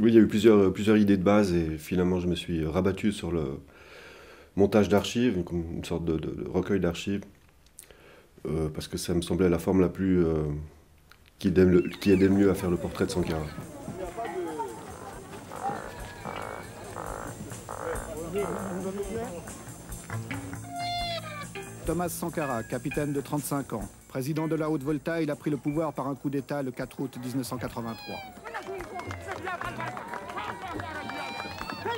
Oui, il y a eu plusieurs idées de base et finalement je me suis rabattu sur le montage d'archives, comme une sorte de recueil d'archives, parce que ça me semblait la forme la plus qui aidait le mieux à faire le portrait de Sankara. Thomas Sankara, capitaine de 35 ans. Président de la Haute-Volta, il a pris le pouvoir par un coup d'État le 4 août 1983.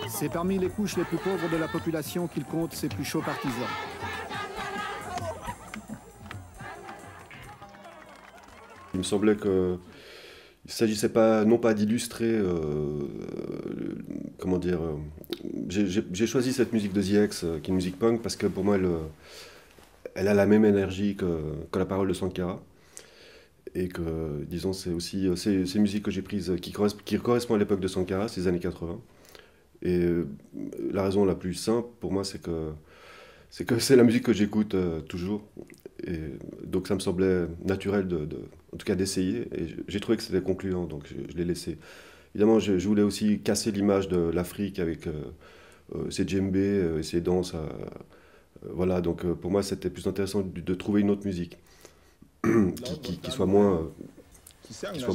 C'est parmi les couches les plus pauvres de la population qu'il compte ses plus chauds partisans. Il me semblait qu'il ne s'agissait pas, non pas d'illustrer, comment dire, j'ai choisi cette musique de The X, qui est une musique punk, parce que pour moi, elle a la même énergie que la parole de Sankara. Et que, disons, c'est aussi ces musiques que j'ai prises qui correspondent à l'époque de Sankara, ces années 80. Et la raison la plus simple pour moi, c'est que c'est la musique que j'écoute toujours. Et donc ça me semblait naturel, en tout cas d'essayer. Et j'ai trouvé que c'était concluant, donc je l'ai laissé. Évidemment, je voulais aussi casser l'image de l'Afrique avec ses djembés et ses danses. Voilà, donc pour moi, c'était plus intéressant de trouver une autre musique qui soit moins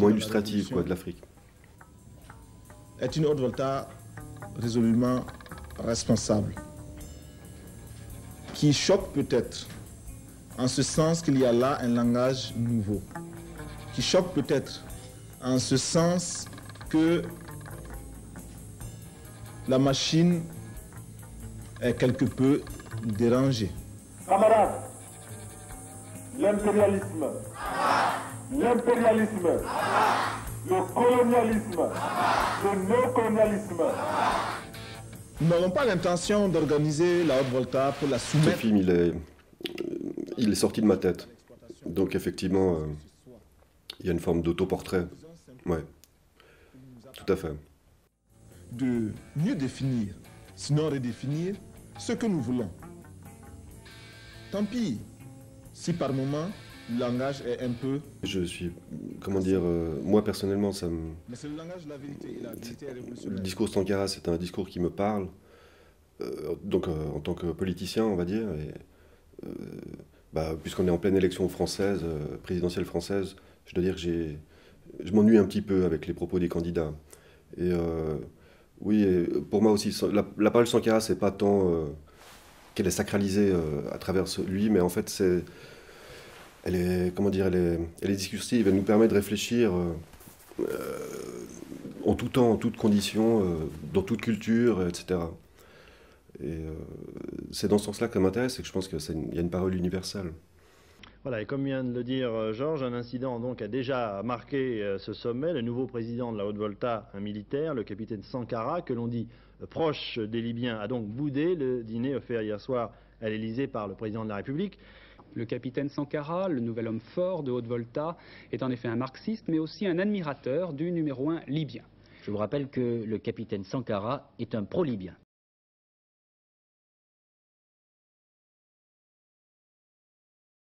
illustrative quoi, de l'Afrique. Est une Haute-Volta résolument responsable, qui choque peut-être, en ce sens qu'il y a là un langage nouveau, qui choque peut-être en ce sens que la machine est quelque peu dérangée. Camarades, l'impérialisme, le colonialisme, le néocolonialisme. Nous n'avons pas l'intention d'organiser la Haute-Volta pour la soumettre. Ce film, il est sorti de ma tête. Donc effectivement, il y a une forme d'autoportrait. Ouais, tout à fait. De mieux définir, sinon redéfinir, ce que nous voulons. Tant pis, si par moment, le langage est un peu... Je suis, comment dire, moi personnellement, Mais c'est le langage de la vérité, et la vérité est révolutionnaire. le discours Sankara, c'est un discours qui me parle, donc en tant que politicien, on va dire, et, puisqu'on est en pleine élection française, présidentielle française, je dois dire que je m'ennuie un petit peu avec les propos des candidats. Et oui, et pour moi aussi, la parole Sankara, c'est pas tant qu'elle est sacralisée à travers lui, mais en fait, elle est, comment dire, elle est discursive, elle nous permet de réfléchir en tout temps, en toutes conditions, dans toute culture, etc. Et c'est dans ce sens-là que ça m'intéresse, et que je pense qu'il y a une parole universelle. Voilà, et comme vient de le dire Georges, un incident donc a déjà marqué ce sommet. Le nouveau président de la Haute-Volta, un militaire, le capitaine Sankara, que l'on dit proche des Libyens, a donc boudé le dîner offert hier soir à l'Élysée par le président de la République. Le capitaine Sankara, le nouvel homme fort de Haute-Volta, est en effet un marxiste, mais aussi un admirateur du numéro 1 libyen. Je vous rappelle que le capitaine Sankara est un pro-libyen.